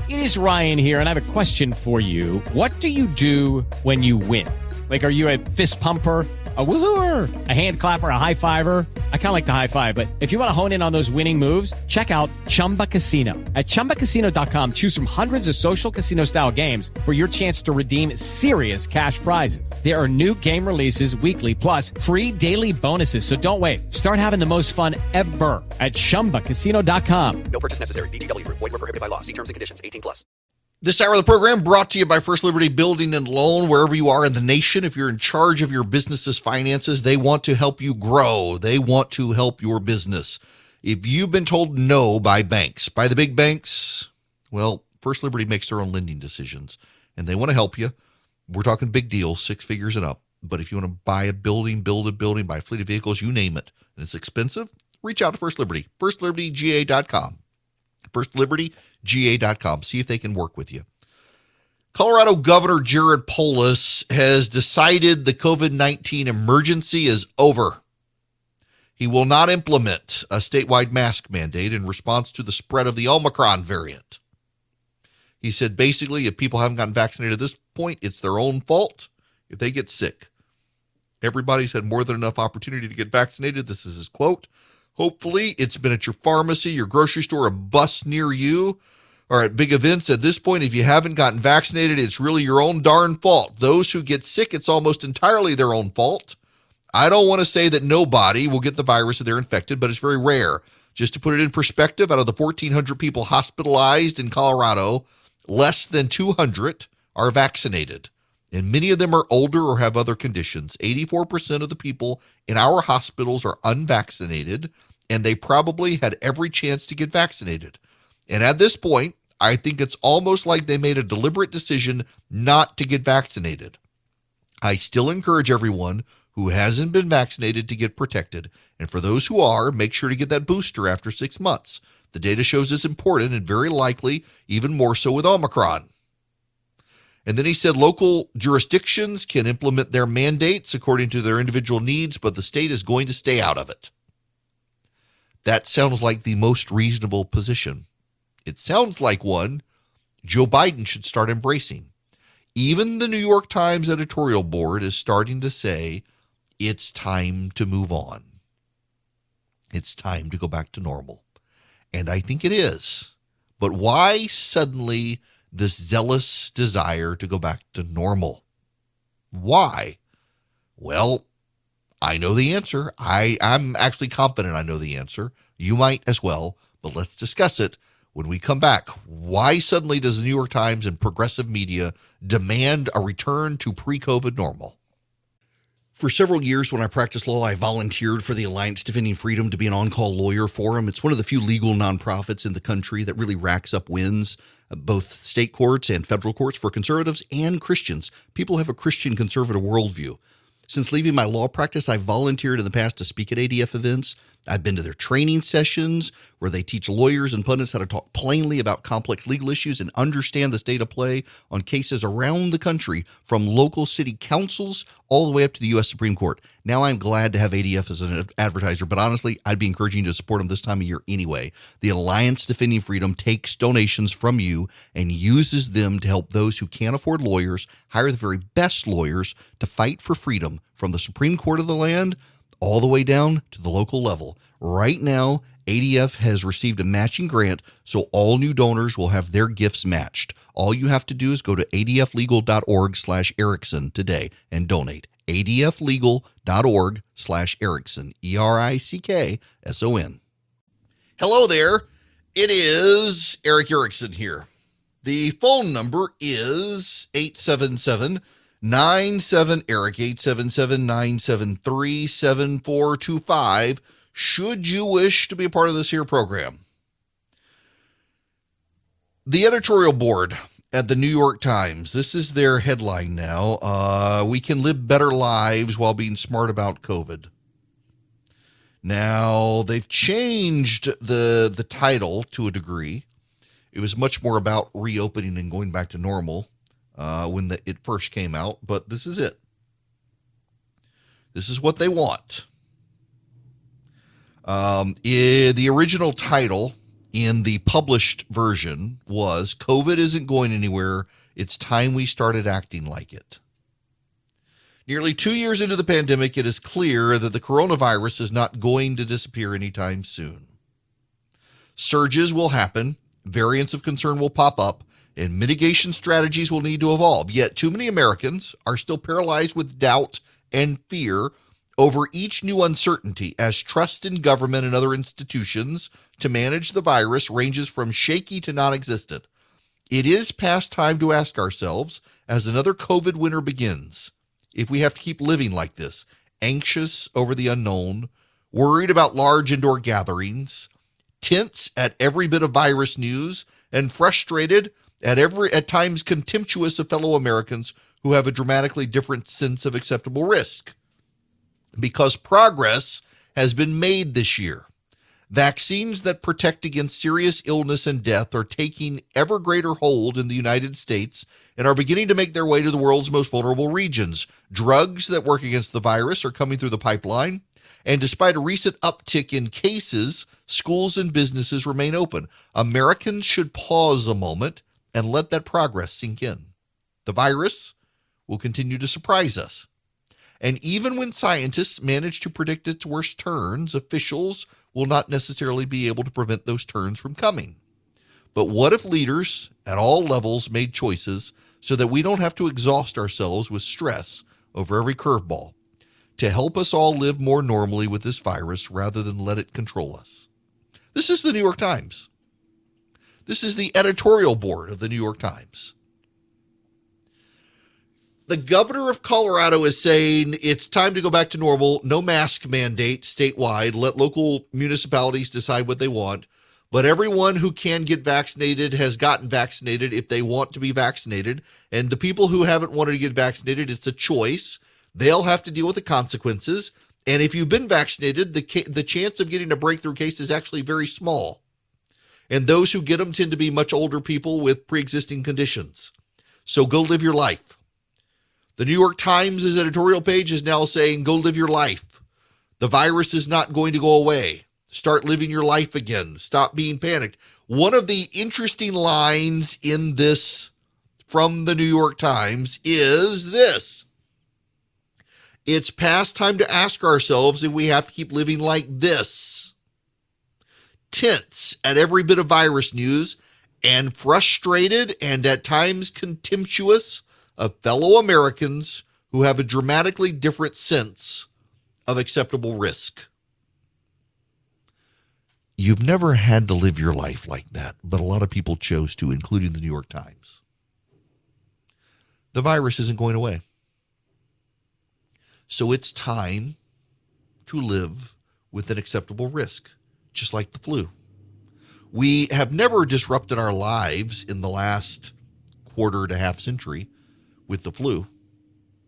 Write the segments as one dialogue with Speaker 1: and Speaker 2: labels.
Speaker 1: It is Ryan here, and I have a question for you. What do you do when you win? Like, are you a fist pumper, a woo-hooer, a hand clapper, a high fiver? I kind of like the high five, but if you want to hone in on those winning moves, check out Chumba Casino. At ChumbaCasino.com, choose from hundreds of social casino-style games for your chance to redeem serious cash prizes. There are new game releases weekly, plus free daily bonuses. So don't wait. Start having the most fun ever at ChumbaCasino.com.
Speaker 2: No purchase necessary. VGW Group. Void where prohibited by law. See terms and conditions. 18+.
Speaker 3: This hour of the program brought to you by First Liberty Building and Loan. Wherever you are in the nation, if you're in charge of your business's finances, they want to help you grow. They want to help your business. If you've been told no by banks, by the big banks, well, First Liberty makes their own lending decisions, and they want to help you. We're talking big deals, 6 figures and up. But if you want to buy a building, build a building, buy a fleet of vehicles, you name it, and it's expensive, reach out to First Liberty, FirstLibertyGA.com. FirstLibertyGA.com. See if they can work with you. Colorado Governor Jared Polis has decided the COVID-19 emergency is over. He will not implement a statewide mask mandate in response to the spread of the Omicron variant. He said basically if people haven't gotten vaccinated at this point, it's their own fault if they get sick. Everybody's had more than enough opportunity to get vaccinated. This is his quote. Hopefully, it's been at your pharmacy, your grocery store, a bus near you, or at big events. At this point, if you haven't gotten vaccinated, it's really your own darn fault. Those who get sick, it's almost entirely their own fault. I don't want to say that nobody will get the virus if they're infected, but it's very rare. Just to put it in perspective, out of the 1,400 people hospitalized in Colorado, less than 200 are vaccinated. And many of them are older or have other conditions. 84% of the people in our hospitals are unvaccinated, and they probably had every chance to get vaccinated. And at this point, I think it's almost like they made a deliberate decision not to get vaccinated. I still encourage everyone who hasn't been vaccinated to get protected. And for those who are, make sure to get that booster after 6 months. The data shows it's important and very likely even more so with Omicron. And then he said local jurisdictions can implement their mandates according to their individual needs, but the state is going to stay out of it. That sounds like the most reasonable position. It sounds like one Joe Biden should start embracing. Even the New York Times editorial board is starting to say it's time to move on. It's time to go back to normal. And I think it is. But why suddenly this zealous desire to go back to normal? Why? Well, I know the answer. I'm actually confident I know the answer. You might as well, but let's discuss it when we come back. Why suddenly does the New York Times and progressive media demand a return to pre-COVID normal? For several years when I practiced law, I volunteered for the Alliance Defending Freedom to be an on-call lawyer for them. It's one of the few legal nonprofits in the country that really racks up wins, both state courts and federal courts for conservatives and Christians. People have a Christian conservative worldview. Since leaving my law practice, I've volunteered in the past to speak at ADF events. I've been to their training sessions where they teach lawyers and pundits how to talk plainly about complex legal issues and understand the state of play on cases around the country, from local city councils all the way up to the U.S. Supreme Court. Now I'm glad to have ADF as an advertiser, but honestly, I'd be encouraging you to support them this time of year anyway. The Alliance Defending Freedom takes donations from you and uses them to help those who can't afford lawyers hire the very best lawyers to fight for freedom from the Supreme Court of the land all the way down to the local level. Right now, ADF has received a matching grant, so all new donors will have their gifts matched. All you have to do is go to adflegal.org/Erickson today and donate. adflegal.org/Erickson, ERICKSON. Hello there. It is Eric Erickson here. The phone number is 877-97-ERIC, 877-973-7425, should you wish to be a part of this here program. The editorial board at the New York Times, this is their headline now. We can live better lives while being smart about COVID. Now, they've changed the title to a degree. It was much more about reopening and going back to normal when it first came out, but this is it. This is what they want. The original title in the published version was, COVID isn't going anywhere. It's time we started acting like it. Nearly 2 years into the pandemic, it is clear that the coronavirus is not going to disappear anytime soon. Surges will happen, variants of concern will pop up, and mitigation strategies will need to evolve. Yet too many Americans are still paralyzed with doubt and fear over each new uncertainty, as trust in government and other institutions to manage the virus ranges from shaky to non-existent. It is past time to ask ourselves, as another COVID winter begins, if we have to keep living like this, anxious over the unknown, worried about large indoor gatherings, tense at every bit of virus news, and frustrated at times contemptuous of fellow Americans who have a dramatically different sense of acceptable risk. Because progress has been made this year. Vaccines that protect against serious illness and death are taking ever greater hold in the United States and are beginning to make their way to the world's most vulnerable regions. Drugs that work against the virus are coming through the pipeline. And despite a recent uptick in cases, schools and businesses remain open. Americans should pause a moment and let that progress sink in. The virus will continue to surprise us. And even when scientists manage to predict its worst turns, officials will not necessarily be able to prevent those turns from coming. But what if leaders at all levels made choices so that we don't have to exhaust ourselves with stress over every curveball to help us all live more normally with this virus rather than let it control us? This is the New York Times. This is the editorial board of the New York Times. The governor of Colorado is saying it's time to go back to normal. No mask mandate statewide. Let local municipalities decide what they want. But everyone who can get vaccinated has gotten vaccinated if they want to be vaccinated. And the people who haven't wanted to get vaccinated, it's a choice. They'll have to deal with the consequences. And if you've been vaccinated, the chance of getting a breakthrough case is actually very small. And those who get them tend to be much older people with pre-existing conditions. So go live your life. The New York Times' editorial page is now saying, go live your life. The virus is not going to go away. Start living your life again. Stop being panicked. One of the interesting lines in this from the New York Times is this. It's past time to ask ourselves if we have to keep living like this. Tense at every bit of virus news and frustrated and at times contemptuous of fellow Americans who have a dramatically different sense of acceptable risk. You've never had to live your life like that, but a lot of people chose to, including the New York Times. The virus isn't going away. So it's time to live with an acceptable risk, just like the flu. We have never disrupted our lives in the last quarter to half century with the flu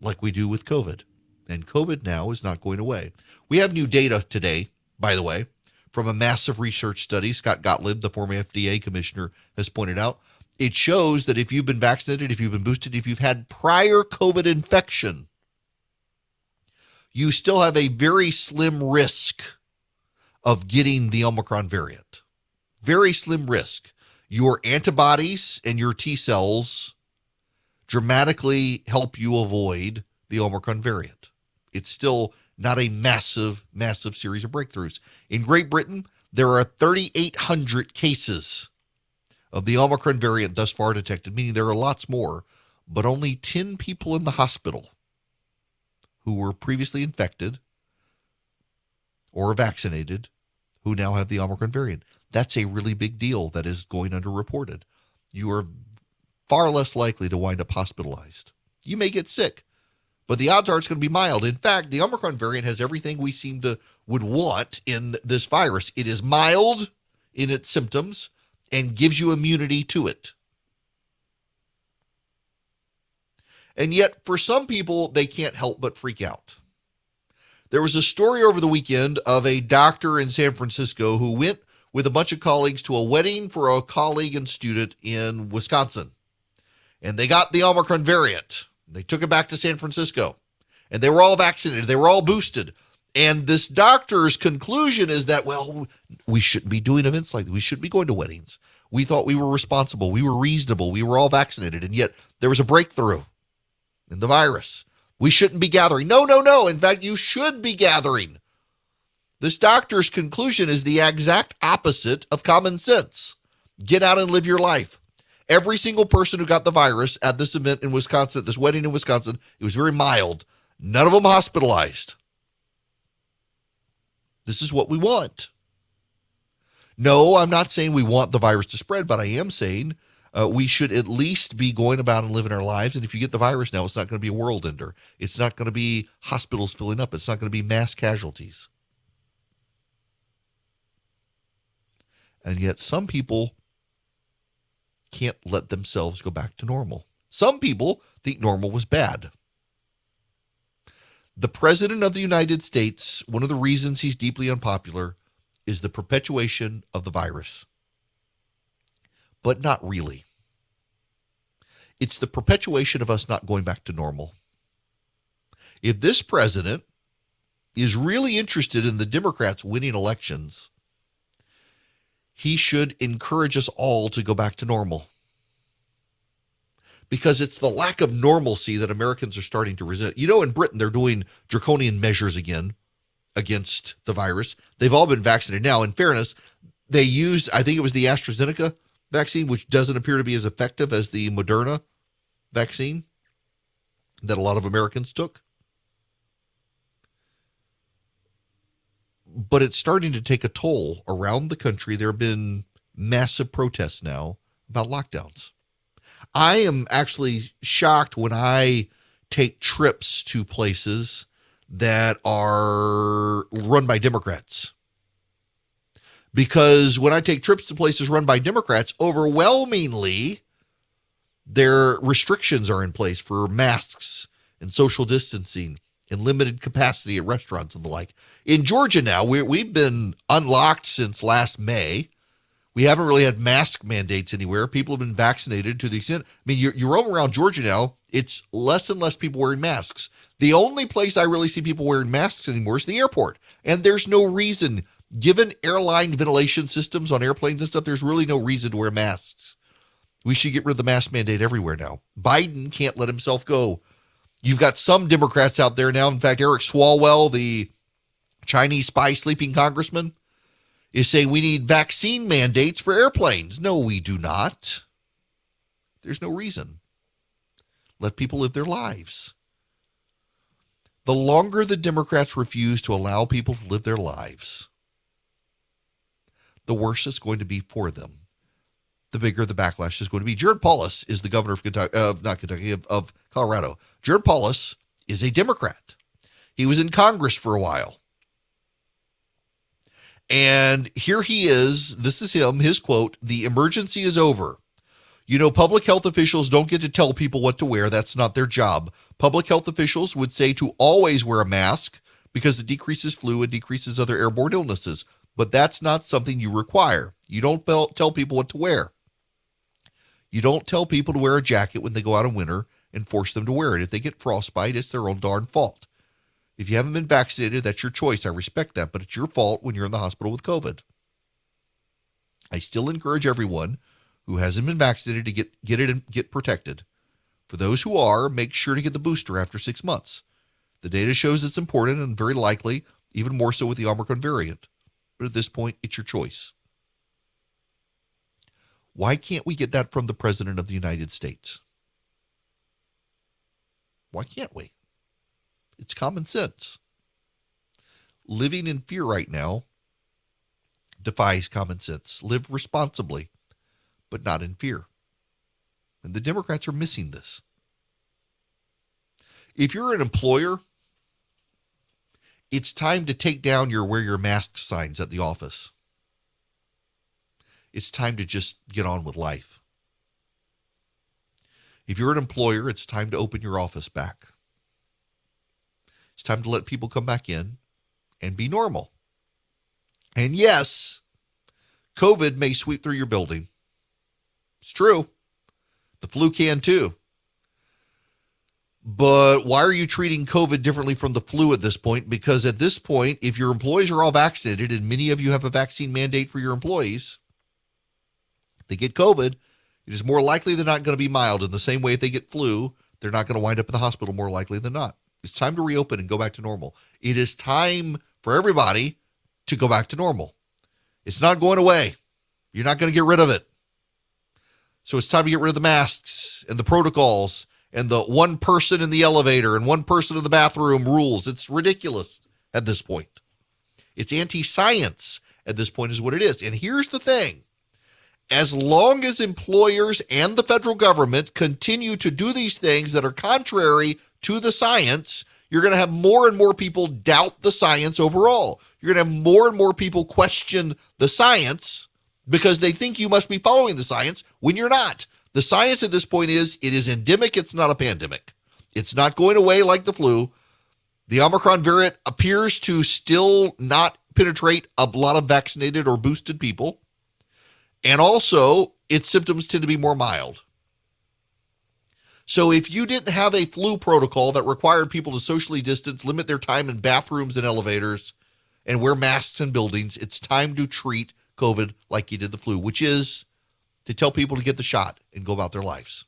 Speaker 3: like we do with COVID. And COVID now is not going away. We have new data today, by the way, from a massive research study. Scott Gottlieb, the former FDA commissioner, has pointed out. It shows that if you've been vaccinated, if you've been boosted, if you've had prior COVID infection, you still have a very slim risk of getting the Omicron variant. Very slim risk. Your antibodies and your T cells dramatically help you avoid the Omicron variant. It's still not a massive series of breakthroughs. In Great Britain, there are 3,800 cases of the Omicron variant thus far detected, meaning there are lots more, but only 10 people in the hospital who were previously infected or vaccinated who now have the Omicron variant. That's a really big deal that is going underreported. You are far less likely to wind up hospitalized. You may get sick, but the odds are it's going to be mild. In fact, the Omicron variant has everything we would want in this virus. It is mild in its symptoms and gives you immunity to it. And yet, for some people, they can't help but freak out. There was a story over the weekend of a doctor in San Francisco who went with a bunch of colleagues to a wedding for a colleague and student in Wisconsin. And they got the Omicron variant. They took it back to San Francisco. And they were all vaccinated. They were all boosted. And this doctor's conclusion is that, well, we shouldn't be doing events like that. We shouldn't be going to weddings. We thought we were responsible. We were reasonable. We were all vaccinated. And yet there was a breakthrough in the virus. We shouldn't be gathering. No, no, no. In fact, you should be gathering. This doctor's conclusion is the exact opposite of common sense. Get out and live your life. Every single person who got the virus at this event in Wisconsin, at this wedding in Wisconsin, it was very mild. None of them hospitalized. This is what we want. No, I'm not saying we want the virus to spread, but I am saying we should at least be going about and living our lives. And if you get the virus now, it's not going to be a world ender. It's not going to be hospitals filling up. It's not going to be mass casualties. And yet some people can't let themselves go back to normal. Some people think normal was bad. The President of the United States, one of the reasons he's deeply unpopular is the perpetuation of the virus. But not really. It's the perpetuation of us not going back to normal. If this president is really interested in the Democrats winning elections, he should encourage us all to go back to normal. Because it's the lack of normalcy that Americans are starting to resent. You know, in Britain, they're doing draconian measures again against the virus. They've all been vaccinated. Now, in fairness, they used, I think it was the AstraZeneca vaccine, which doesn't appear to be as effective as the Moderna vaccine that a lot of Americans took. But it's starting to take a toll around the country. There have been massive protests now about lockdowns. I am actually shocked when I take trips to places that are run by Democrats. Because when I take trips to places run by Democrats, overwhelmingly, their restrictions are in place for masks and social distancing and limited capacity at restaurants and the like. In Georgia now, we've been unlocked since last May. We haven't really had mask mandates anywhere. People have been vaccinated to the extent, I mean, you roam around Georgia now, it's less and less people wearing masks. The only place I really see people wearing masks anymore is the airport. And there's no reason, given airline ventilation systems on airplanes and stuff, there's really no reason to wear masks. We should get rid of the mask mandate everywhere now. Biden can't let himself go. You've got some Democrats out there now. In fact, Eric Swalwell, the Chinese spy sleeping congressman, is saying we need vaccine mandates for airplanes. No, we do not. There's no reason. Let people live their lives. The longer the Democrats refuse to allow people to live their lives, the worse it's going to be for them. The bigger the backlash is going to be. Jared Polis is the governor of of Colorado. Jared Polis is a Democrat. He was in Congress for a while. And here he is. This is him, his quote, "The emergency is over. You know, public health officials don't get to tell people what to wear. That's not their job. Public health officials would say to always wear a mask because it decreases flu and decreases other airborne illnesses. But that's not something you require. You don't tell people what to wear. You don't tell people to wear a jacket when they go out in winter and force them to wear it. If they get frostbite, it's their own darn fault. If you haven't been vaccinated, that's your choice. I respect that, but it's your fault when you're in the hospital with COVID." I still encourage everyone who hasn't been vaccinated to get it and get protected. For those who are, make sure to get the booster after 6 months. The data shows it's important and very likely, even more so with the Omicron variant. But at this point, it's your choice. Why can't we get that from the President of the United States? Why can't we? It's common sense. Living in fear right now defies common sense. Live responsibly, but not in fear. And the Democrats are missing this. If you're an employer, it's time to take down your wear your mask signs at the office. It's time to just get on with life. If you're an employer, it's time to open your office back. It's time to let people come back in and be normal. And yes, COVID may sweep through your building. It's true. The flu can too. But why are you treating COVID differently from the flu at this point? Because at this point, if your employees are all vaccinated, and many of you have a vaccine mandate for your employees, if they get COVID, it is more likely they're not going to be mild. In the same way, if they get flu, they're not going to wind up in the hospital more likely than not. It's time to reopen and go back to normal. It is time for everybody to go back to normal. It's not going away. You're not going to get rid of it. So it's time to get rid of the masks and the protocols and the one person in the elevator and one person in the bathroom rules. It's ridiculous at this point. It's anti-science at this point is what it is. And here's the thing. As long as employers and the federal government continue to do these things that are contrary to the science, you're going to have more and more people doubt the science overall. You're going to have more and more people question the science because they think you must be following the science when you're not. The science at this point is it is endemic. It's not a pandemic. It's not going away like the flu. The Omicron variant appears to still not penetrate a lot of vaccinated or boosted people. And also, its symptoms tend to be more mild. So if you didn't have a flu protocol that required people to socially distance, limit their time in bathrooms and elevators, and wear masks in buildings, it's time to treat COVID like you did the flu, which is to tell people to get the shot and go about their lives.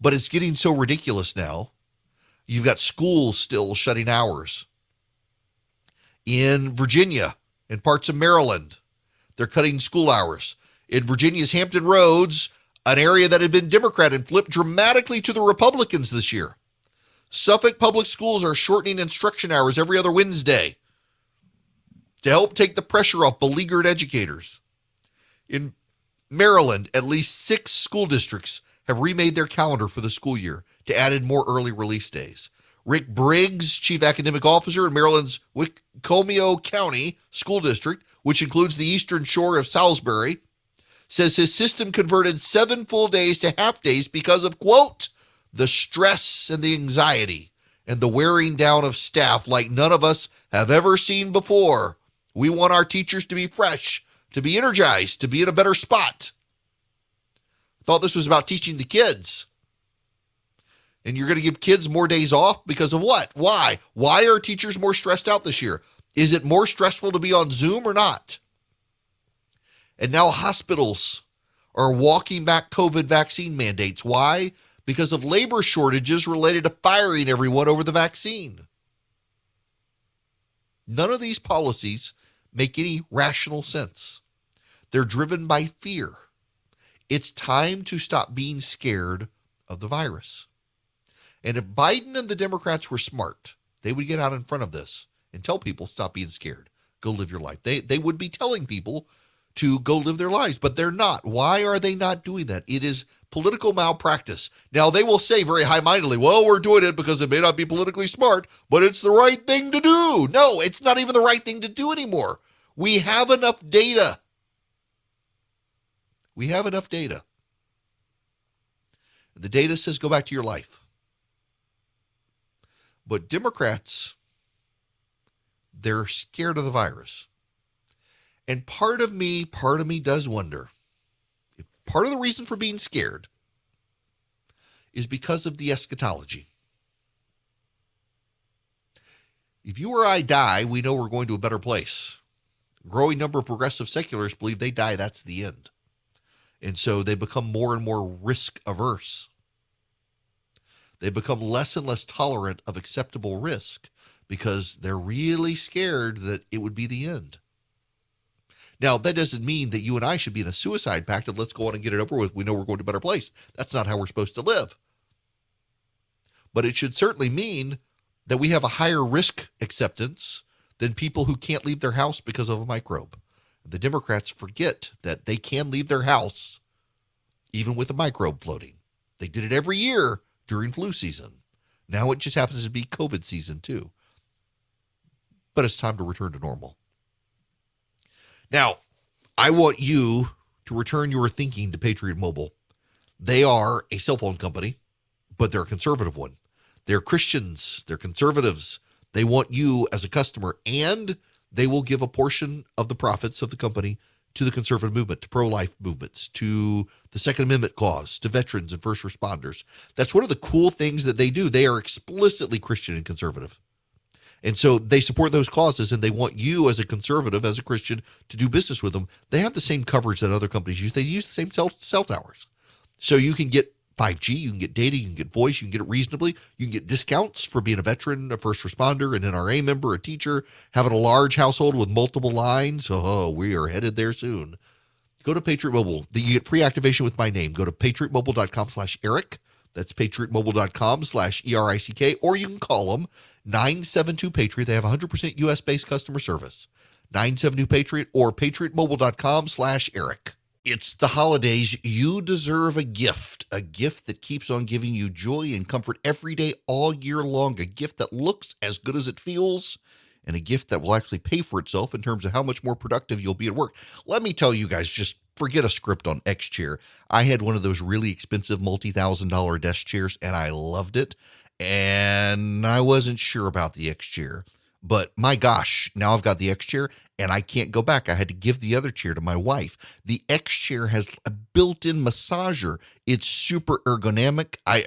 Speaker 3: But it's getting so ridiculous now. You've got schools still shutting hours. In Virginia and parts of Maryland, they're cutting school hours. In Virginia's Hampton Roads, an area that had been Democrat and flipped dramatically to the Republicans this year. Suffolk Public Schools are shortening instruction hours every other Wednesday to help take the pressure off beleaguered educators. In Maryland, at least 6 school districts have remade their calendar for the school year to add in more early release days. Rick Briggs, chief academic officer in Maryland's Wicomico County School District, which includes the eastern shore of Salisbury, says his system converted 7 full days to half days because of, quote, the stress and the anxiety and the wearing down of staff like none of us have ever seen before. We want our teachers to be fresh, to be energized, to be in a better spot. I thought this was about teaching the kids. And you're going to give kids more days off because of what? Why? Why are teachers more stressed out this year? Is it more stressful to be on Zoom or not? And now hospitals are walking back COVID vaccine mandates. Why? Because of labor shortages related to firing everyone over the vaccine. None of these policies make any rational sense. They're driven by fear. It's time to stop being scared of the virus. And if Biden and the Democrats were smart, they would get out in front of this and tell people, stop being scared. Go live your life. They would be telling people to go live their lives, but they're not. Why are they not doing that? It is political malpractice. Now, they will say very high-mindedly, well, we're doing it because it may not be politically smart, but it's the right thing to do. No, it's not even the right thing to do anymore. We have enough data. We have enough data. The data says go back to your life. But Democrats, they're scared of the virus. And part of me does wonder, if part of the reason for being scared is because of the eschatology. If you or I die, we know we're going to a better place. A growing number of progressive secularists believe they die, that's the end. And so they become more and more risk averse. They become less and less tolerant of acceptable risk because they're really scared that it would be the end. Now, that doesn't mean that you and I should be in a suicide pact and let's go on and get it over with. We know we're going to a better place. That's not how we're supposed to live. But it should certainly mean that we have a higher risk acceptance than people who can't leave their house because of a microbe. The Democrats forget that they can leave their house even with a microbe floating. They did it every year during flu season. Now it just happens to be COVID season too. But it's time to return to normal. Now, I want you to return your thinking to Patriot Mobile. They are a cell phone company, but they're a conservative one. They're Christians. They're conservatives. They want you as a customer, and they will give a portion of the profits of the company to the conservative movement, to pro-life movements, to the Second Amendment cause, to veterans and first responders. That's one of the cool things that they do. They are explicitly Christian and conservative. And so they support those causes, and they want you as a conservative, as a Christian, to do business with them. They have the same coverage that other companies use. They use the same cell towers. So you can get 5G, you can get data, you can get voice, you can get it reasonably. You can get discounts for being a veteran, a first responder, an NRA member, a teacher, having a large household with multiple lines. Oh, we are headed there soon. Go to Patriot Mobile. You get free activation with my name. Go to patriotmobile.com/Eric. That's patriotmobile.com/ERICK, or you can call them 972-PATRIOT. They have 100% U.S.-based customer service. 972-PATRIOT or patriotmobile.com/Eric. It's the holidays. You deserve a gift that keeps on giving you joy and comfort every day, all year long, a gift that looks as good as it feels, and a gift that will actually pay for itself in terms of how much more productive you'll be at work. Let me tell you guys, just forget a script on X Chair. I had one of those really expensive multi-$1,000 desk chairs, and I loved it. And I wasn't sure about the X Chair. But my gosh, now I've got the X Chair and I can't go back. I had to give the other chair to my wife. The X Chair has a built-in massager. It's super ergonomic. I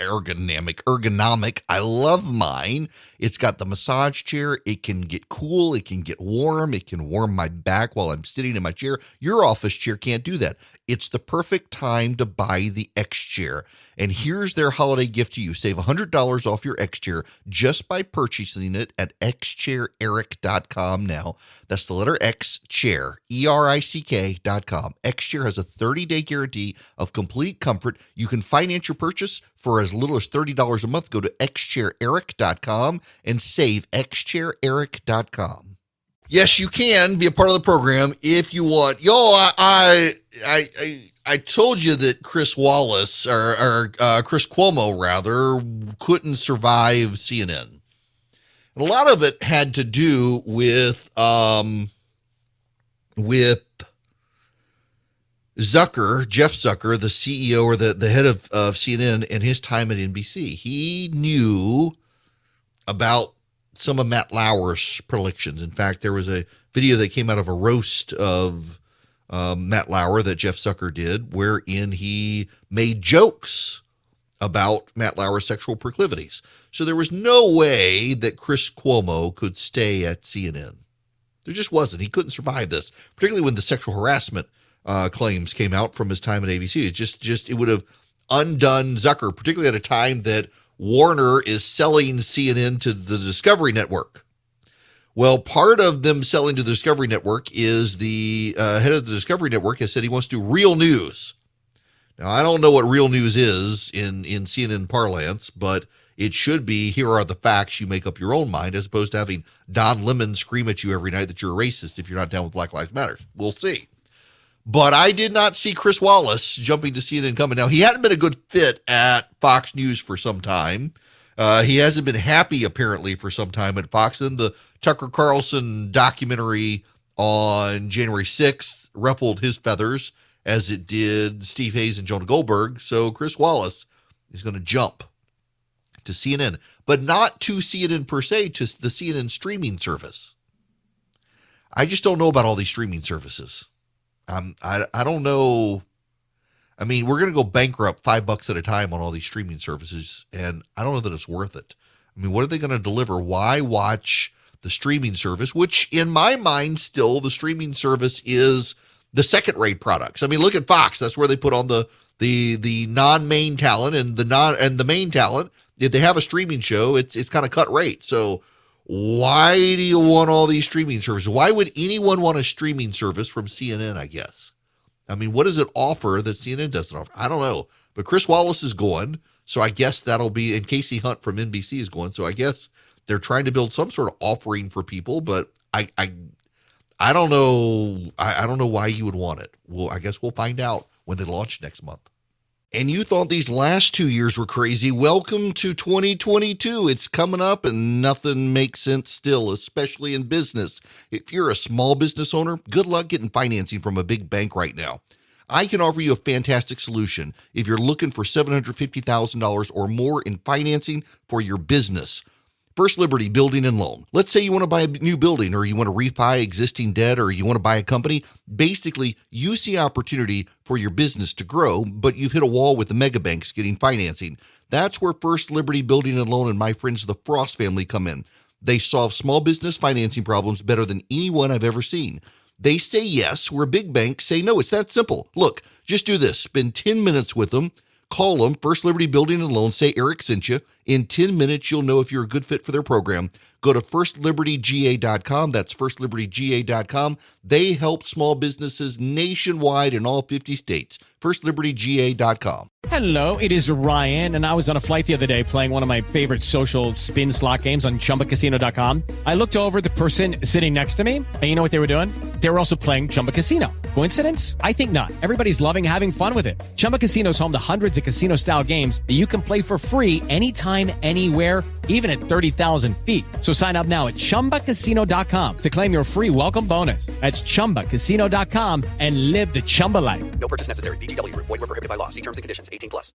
Speaker 3: love mine. It's got the massage chair. It can get cool. It can get warm. It can warm my back while I'm sitting in my chair. Your office chair can't do that. It's the perfect time to buy the X Chair. And here's their holiday gift to you. Save $100 off your X Chair just by purchasing it at xchaireric.com now. That's the letter X, chair, ERICK.com. X Chair has a 30-day guarantee of complete comfort. You can finance your purchase for as little as $30 a month. Go to xchaireric.com and save xchaireric.com. Yes, you can be a part of the program if you want. I told you that Chris Wallace, or Chris Cuomo, rather, couldn't survive CNN. And a lot of it had to do with Zucker, Jeff Zucker, the CEO or the head of CNN, and his time at NBC. He knew about some of Matt Lauer's predictions. In fact, there was a video that came out of a roast of Matt Lauer that Jeff Zucker did, wherein he made jokes about Matt Lauer's sexual proclivities. So there was no way that Chris Cuomo could stay at CNN. There just wasn't. He couldn't survive this, particularly when the sexual harassment claims came out from his time at ABC. It would have undone Zucker, particularly at a time that Warner is selling CNN to the Discovery Network. Well, part of them selling to the Discovery Network is the head of the Discovery Network has said he wants to do real news. Now, I don't know what real news is in CNN parlance, but it should be, here are the facts, you make up your own mind, as opposed to having Don Lemon scream at you every night that you're a racist if you're not down with Black Lives Matter. We'll see. But I did not see Chris Wallace jumping to CNN coming. Now, he hadn't been a good fit at Fox News for some time. He hasn't been happy, apparently, for some time at Fox. And the Tucker Carlson documentary on January 6th ruffled his feathers, as it did Steve Hayes and Jonah Goldberg. So Chris Wallace is going to jump to CNN, but not to CNN per se, to the CNN streaming service. I just don't know about all these streaming services. I don't know. I mean, we're going to go bankrupt $5 at a time on all these streaming services, and I don't know that it's worth it. I mean, what are they going to deliver? Why watch the streaming service, which in my mind still the streaming service is the second-rate products? I mean, look at Fox. That's where they put on the non-main talent and the main talent. If they have a streaming show, it's kind of cut rate. So why do you want all these streaming services? Why would anyone want a streaming service from CNN, I guess? I mean, what does it offer that CNN doesn't offer? I don't know. But Chris Wallace is going, so I guess that'll be, and Casey Hunt from NBC is going, so I guess they're trying to build some sort of offering for people, but I don't know. I don't know why you would want it. Well, I guess we'll find out when they launch next month. And you thought these last 2 years were crazy. Welcome to 2022. It's coming up and nothing makes sense still, especially in business. If you're a small business owner, good luck getting financing from a big bank right now. I can offer you a fantastic solution if you're looking for $750,000 or more in financing for your business. First Liberty Building and Loan. Let's say you want to buy a new building, or you want to refi existing debt, or you want to buy a company. Basically, you see opportunity for your business to grow, but you've hit a wall with the mega banks getting financing. That's where First Liberty Building and Loan and my friends the Frost family come in. They solve small business financing problems better than anyone I've ever seen. They say yes, where big banks say no. It's that simple. Look, just do this. Spend 10 minutes with them. Call them, First Liberty Building and Loan. Say Eric sent you. In 10 minutes, you'll know if you're a good fit for their program. Go to firstlibertyga.com. That's firstlibertyga.com. They help small businesses nationwide in all 50 states. firstlibertyga.com.
Speaker 1: Hello, it is Ryan, and I was on a flight the other day playing one of my favorite social spin slot games on ChumbaCasino.com. I looked over at the person sitting next to me, and you know what they were doing? They were also playing Chumba Casino. Coincidence? I think not. Everybody's loving having fun with it. Chumba Casino is home to hundreds of casino-style games that you can play for free anytime, anywhere, even at 30,000 feet. So sign up now at ChumbaCasino.com to claim your free welcome bonus. That's ChumbaCasino.com and live the Chumba life.
Speaker 2: No purchase necessary. VGW Group. Void where prohibited by law. See terms and conditions. 18+.